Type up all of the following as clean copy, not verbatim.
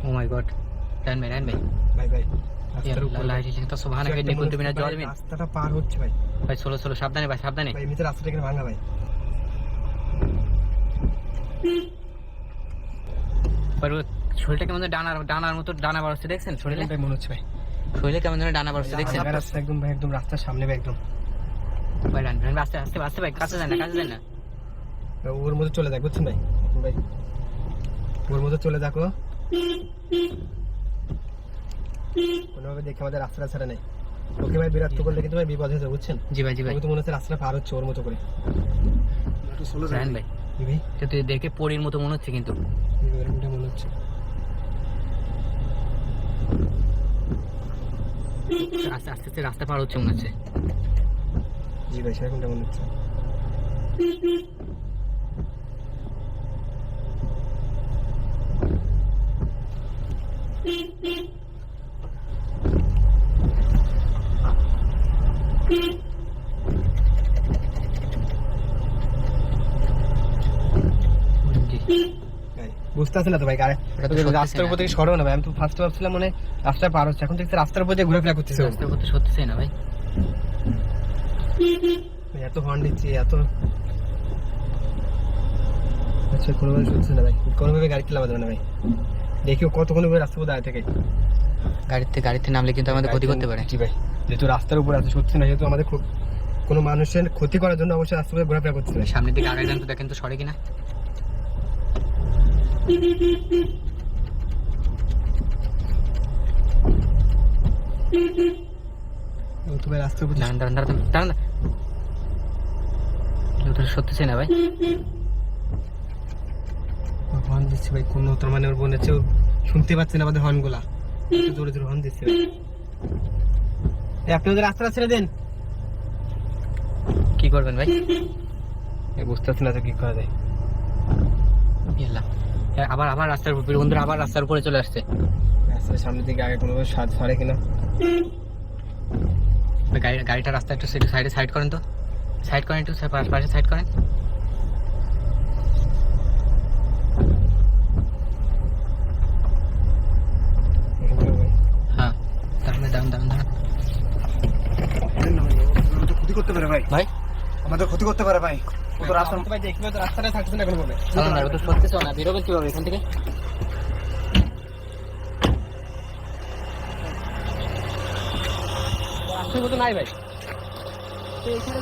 Oh my God ডান ভাই ভাই ভাই লাইটিং তো সুবহানাক ইন্নী কুনতু মিনাজ জালিমিন। রাস্তাটা পার হচ্ছে ভাই। ভাই চলো সাবধানে ভাই সাবধানে। ভাই এমনিতে রাস্তাটা কেন ভাঙা ভাই? पर শরীরটা কেমন ডানার মতো ডানা বাড়ছে দেখছেন শরীরে? ভাই মনে হচ্ছে ভাই শরীরে কেমন যেন ডানা বাড়ছে দেখছেন? রাস্তা একদম ভাই একদম রাস্তার সামনে ভাই একদম। ভাই ডান আস্তে আস্তে ভাই কাছে যান না ওর মধ্যে চলে যাক বুঝছেন ভাই? ভাই ওর মধ্যে চলে যাকো, কোনোভাবে দেখে আমাদের রাস্তাটা ছাড়া নেই। ওকে ভাই বিরক্ত করলে কিন্তু ভাই বিপদ হয়ে যাবে বুঝছেন? জি ভাই তো মনে হচ্ছে রাস্তাটা পার হচ্ছে ওর মতো করে। একটু স্লো যান ভাই। ভাই তো দেখে পরীর মতো মনে হচ্ছে কিন্তু এরকমটা মনে হচ্ছে। আস্তে আস্তে রাস্তা পার হচ্ছে মনে হচ্ছে। জি ভাই সেরকমটা মনে হচ্ছে। বুঝতে পারছি না তো ভাই রাস্তার উপর থেকে সরো না ভাই। আমি তো ফার্স্ট ভাবছিলাম মানে রাস্তা পার হচ্ছে, এখন দেখছি রাস্তার উপর দিয়ে ঘুরে করতেছে। রাস্তার উপর তো সত্যি না ভাই, এত হর্ন দিচ্ছি এত। আচ্ছা কোনোভাবে শুনছে না ভাই, কোনোভাবে গাড়ি চালাতে পারবে না ভাই। দেখিও কতক্ষণ রাস্তার উপর দাঁড়িয়ে থাকে। গাড়িতে নামলে কিন্তু আমাদের ক্ষতি করতে পারে। জি ভাই যেহেতু রাস্তার উপর আছে সত্যি না, যেহেতু আমাদের কোনো মানুষের ক্ষতি করার জন্য অবশ্যই রাস্তার উপরে ঘোরাফেরা করতে হবে। সামনের দিকে আগে যান তো দেখেন তো সরে কিনা। রাস্তার উপর দাঁড়ান সত্যি না ভাই। হর্ন দিচ্ছে ভাই, কোন তোর মানে ওর বোন আছে শুনতে পাচ্ছেন আমাদের হর্ন গুলা, জোরে জোরে হর্ন দিচ্ছে। আপনি ওদের রাস্তাটা ছেড়ে দেন। কি করবেন ভাই? বুঝতে পারছি না তো কি করা যায়। আবার রাস্তার উপর বন্ধুরা আবার রাস্তার উপরে চলে আসছে। রাস্তার সামনের দিকে আগে কোনোভাবে সরে কিনা। গাড়িটা রাস্তা একটু সাইড করেন তো, সাইড করেন একটু পাশে সাইড করেন। হ্যাঁ দাঁড়ান ক্ষতি করতে পারে ভাই। ভাই আমাদের ক্ষতি করতে পারে ভাই। ও তো রাস্তা ভাই দেখবে তো রাস্তাটা থাকছে না কোনোভাবে। না তো সত্যি না, বেরোবেন কিভাবে এখান থেকে? রাস্তার মতো নাই ভাই।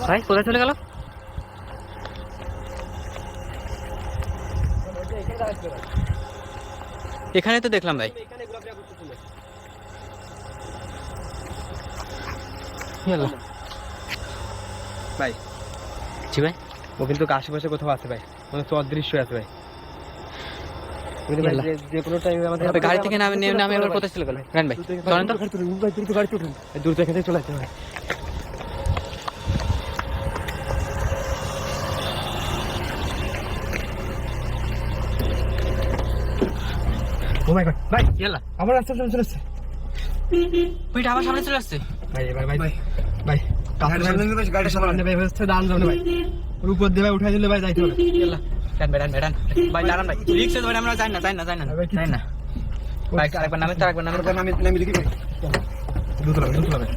ভাই কোথায় চলে গেল? এখানে তো দেখলাম ভাই। ভাই জি ভাই ও কিন্তু আশেপাশে কোথাও আছে ভাই, মানে তো অদৃশ্য আছে ভাই। যে কোনো টাইমে আমাদের গাড়ি থেকে নামে আবার কোথায় চলে গেল? রান ভাই চলেন তো গাড়ি উঠুন, দূর থেকে চলে আসছে ভাই। ও মাই গড ভাই ইয়াল্লা আমার রাস্তা সামনে চলে আসছে। ওইটা আবার সামনে চলে আসছে ভাই এবার ভাই ভাই গাড়িটা সামনে ভাই হচ্ছে দান যাবে ভাই, ওর উপর দিয়ে ভাই উঠাই দিলে ভাই যাইতে হবে। ইয়াল্লা ডান ভাই দাঁড়ান ভাই, রিক্সা ধরে আমরা যাই না ভাই। আরেকবার নামে দেখি ভাই দ্রুত লাগবে।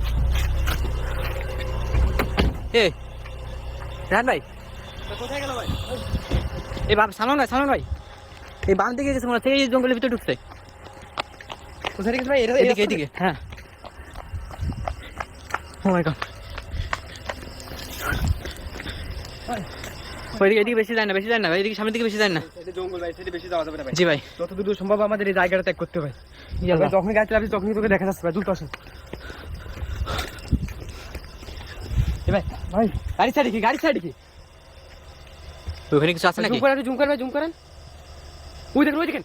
এ রান ভাই কোথায় গেল ভাই? এই সামনে ভাই এই বাম দিকে গেছে মনে হচ্ছে, এই জঙ্গলের ভিতরে ঢুকছে। কোথায় গেছে ভাই? এদিকে হ্যাঁ। ও মাই গড এদিকে বেশি যায় না ভাই, এদিকে সামনের দিকে বেশি যায় না। জঙ্গল ভাই, সেটা বেশি যাওয়া যাবে না ভাই। জি ভাই যতদূর সম্ভব আমাদের এই জায়গাটা ত্যাগ করতে হবে। যখন গাড়ি চালাবি তখনই তোকে দেখা যাচ্ছে ভাই, দ্রুত আসুন। ভাই ভাই গাড়ি সাইড কি ওখানে কিছু আছে নাকি? জুম করেন ওই দেখেন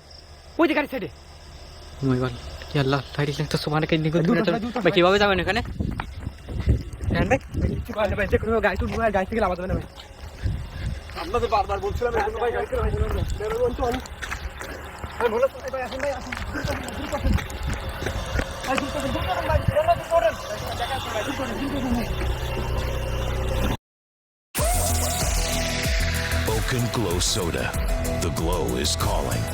গাড়ি সাইডে। ও মাই গড কি আল্লাহ লাইট লাগতো সুবহানাকে ইন্নী কুনতু মিনাজ জালিমিন। ভাই কিভাবে যাবেন ওখানে? জানেন ভাই কিছু করে না ভাই, যে কোনো গাড়ি তুলবো গাড়ি থেকে নামাতে হবে না ভাই। আমরা তো বারবার বলছিলাম কোনো ভাই গাড়ি থেকে ভাই ভাই বলো ভাই আসুন ভাই আসুন Oaken Glow Soda. The glow is calling.